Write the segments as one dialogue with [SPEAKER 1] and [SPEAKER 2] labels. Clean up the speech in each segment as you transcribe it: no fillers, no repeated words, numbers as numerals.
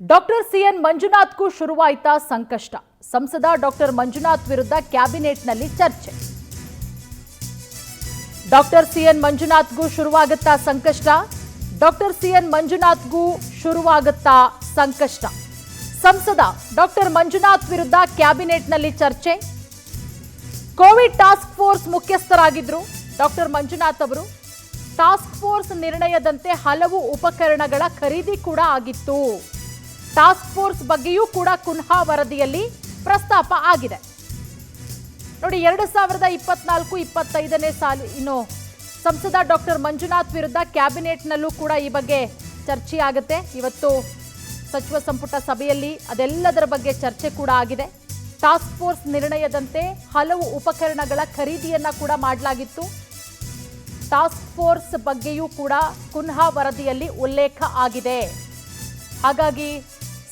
[SPEAKER 1] Doctor CN ಮಂಜುನಾಥ್ಗೂ ಶುರುವಾಯಿತಾ ಸಂಕಷ್ಟ. ಸಂಸದ doctor Manjunath ವಿರುದ್ಧ ಕ್ಯಾಬಿನೆಟ್ನಲ್ಲಿ ಚರ್ಚೆ. ಡಾಕ್ಟರ್ ಸಿಎನ್ ಮಂಜುನಾಥ್ಗೂ ಶುರುವಾಗುತ್ತಾ ಸಂಕಷ್ಟ. ಡಾಕ್ಟರ್ ಸಿಎನ್ ಮಂಜುನಾಥ್ಗೂ ಶುರುವಾಗುತ್ತಾ ಸಂಕಷ್ಟ. ಸಂಸದ ಡಾಕ್ಟರ್ ಮಂಜುನಾಥ್ ವಿರುದ್ಧ ಕ್ಯಾಬಿನೆಟ್ನಲ್ಲಿ ಚರ್ಚೆ. ಕೋವಿಡ್ ಟಾಸ್ಕ್ ಫೋರ್ಸ್ ಮುಖ್ಯಸ್ಥರಾಗಿದ್ರು ಡಾಕ್ಟರ್ ಮಂಜುನಾಥ್ ಅವರು. ಟಾಸ್ಕ್ ಫೋರ್ಸ್ ನಿರ್ಣಯದಂತೆ ಹಲವು ಉಪಕರಣಗಳ ಖರೀದಿ ಕೂಡ ಆಗಿತ್ತು. ಟಾಸ್ಕ್ ಫೋರ್ಸ್ ಬಗ್ಗೆಯೂ ಕೂಡ ಕುನ್ಹಾ ವರದಿಯಲ್ಲಿ ಪ್ರಸ್ತಾಪ ಆಗಿದೆ. ನೋಡಿ, 2024-25ನೇ ಸಾಲಿನ ಸಂಸದ ಡಾಕ್ಟರ್ ಮಂಜುನಾಥ್ ವಿರುದ್ಧ ಕ್ಯಾಬಿನೆಟ್ನಲ್ಲೂ ಕೂಡ ಈ ಬಗ್ಗೆ ಚರ್ಚೆ ಆಗುತ್ತೆ. ಇವತ್ತು ಸಚಿವ ಸಂಪುಟ ಸಭೆಯಲ್ಲಿ ಅದೆಲ್ಲದರ ಬಗ್ಗೆ ಚರ್ಚೆ ಕೂಡ ಆಗಿದೆ. ಟಾಸ್ಕ್ ಫೋರ್ಸ್ ನಿರ್ಣಯದಂತೆ ಹಲವು ಉಪಕರಣಗಳ ಖರೀದಿಯನ್ನ ಕೂಡ ಮಾಡಲಾಗಿತ್ತು. ಟಾಸ್ಕ್ ಫೋರ್ಸ್ ಬಗ್ಗೆಯೂ ಕೂಡ ಕುನ್ಹಾ ವರದಿಯಲ್ಲಿ ಉಲ್ಲೇಖ ಆಗಿದೆ. ಹಾಗಾಗಿ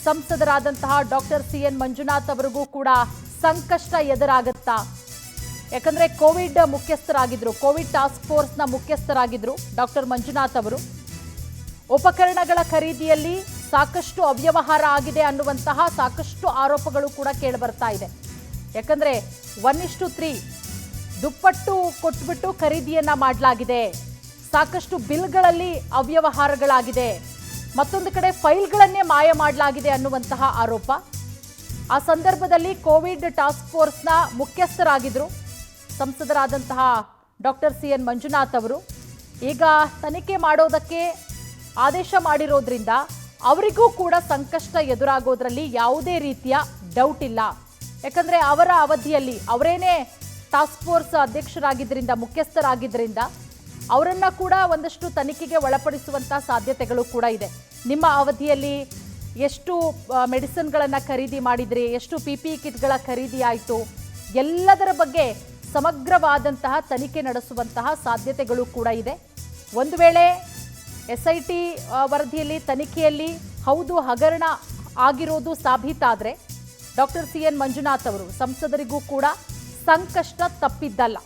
[SPEAKER 1] ಸಂಸದರಾದಂತಹ ಡಾಕ್ಟರ್ ಸಿಎನ್ ಮಂಜುನಾಥ್ ಅವರಿಗೂ ಕೂಡ ಸಂಕಷ್ಟ ಎದುರಾಗುತ್ತಾ? ಯಾಕಂದ್ರೆ ಕೋವಿಡ್ ಮುಖ್ಯಸ್ಥರಾಗಿದ್ರು, ಕೋವಿಡ್ ಟಾಸ್ಕ್ ಫೋರ್ಸ್ನ ಮುಖ್ಯಸ್ಥರಾಗಿದ್ರು ಡಾಕ್ಟರ್ ಮಂಜುನಾಥ್ ಅವರು. ಉಪಕರಣಗಳ ಖರೀದಿಯಲ್ಲಿ ಸಾಕಷ್ಟು ಅವ್ಯವಹಾರ ಆಗಿದೆ ಅನ್ನುವಂತಹ ಸಾಕಷ್ಟು ಆರೋಪಗಳು ಕೂಡ ಕೇಳಿಬರ್ತಾ ಇದೆ. ಯಾಕಂದ್ರೆ 1:3 ದುಪ್ಪಟ್ಟು ಕೊಟ್ಬಿಟ್ಟು ಖರೀದಿಯನ್ನ ಮಾಡಲಾಗಿದೆ. ಸಾಕಷ್ಟು ಬಿಲ್ಗಳಲ್ಲಿ ಅವ್ಯವಹಾರಗಳಾಗಿದೆ. ಮತ್ತೊಂದು ಕಡೆ ಫೈಲ್ಗಳನ್ನೇ ಮಾಯ ಮಾಡಲಾಗಿದೆ ಅನ್ನುವಂತಹ ಆರೋಪ. ಆ ಸಂದರ್ಭದಲ್ಲಿ ಕೋವಿಡ್ ಟಾಸ್ಕ್ ಫೋರ್ಸ್ನ ಮುಖ್ಯಸ್ಥರಾಗಿದ್ರು ಸಂಸದರಾದಂತಹ ಡಾಕ್ಟರ್ ಸಿಎನ್ ಮಂಜುನಾಥ್ ಅವರು. ಈಗ ತನಿಖೆ ಮಾಡೋದಕ್ಕೆ ಆದೇಶ ಮಾಡಿರೋದ್ರಿಂದ ಅವರಿಗೂ ಕೂಡ ಸಂಕಷ್ಟ ಎದುರಾಗೋದ್ರಲ್ಲಿ ಯಾವುದೇ ರೀತಿಯ ಡೌಟ್ ಇಲ್ಲ. ಯಾಕಂದ್ರೆ ಅವರ ಅವಧಿಯಲ್ಲಿ ಅವರೇನೇ ಟಾಸ್ಕ್ ಫೋರ್ಸ್ ಅಧ್ಯಕ್ಷರಾಗಿದ್ದರಿಂದ, ಮುಖ್ಯಸ್ಥರಾಗಿದ್ದರಿಂದ ಅವರನ್ನ ಕೂಡ ಒಂದಷ್ಟು ತನಿಖೆಗೆ ಒಳಪಡಿಸುವಂತಹ ಸಾಧ್ಯತೆಗಳು ಕೂಡ ಇದೆ. ನಿಮ್ಮ ಅವಧಿಯಲ್ಲಿ ಎಷ್ಟು ಮೆಡಿಸಿನ್ಗಳನ್ನು ಖರೀದಿ ಮಾಡಿದ್ರಿ, ಎಷ್ಟು PPE ಕಿಟ್ಗಳ ಖರೀದಿ ಆಯಿತು, ಎಲ್ಲದರ ಬಗ್ಗೆ ಸಮಗ್ರವಾದಂತಹ ತನಿಖೆ ನಡೆಸುವಂತಹ ಸಾಧ್ಯತೆಗಳು ಕೂಡ ಇದೆ. ಒಂದು ವೇಳೆ SIT ವರದಿಯಲ್ಲಿ ತನಿಖೆಯಲ್ಲಿ ಹೌದು ಹಗರಣ ಆಗಿರೋದು ಸಾಬೀತಾದರೆ ಡಾಕ್ಟರ್ ಸಿಎನ್ ಮಂಜುನಾಥ್ ಅವರು ಸಂಸದರಿಗೂ ಕೂಡ ಸಂಕಷ್ಟ ತಪ್ಪಿದ್ದಲ್ಲ.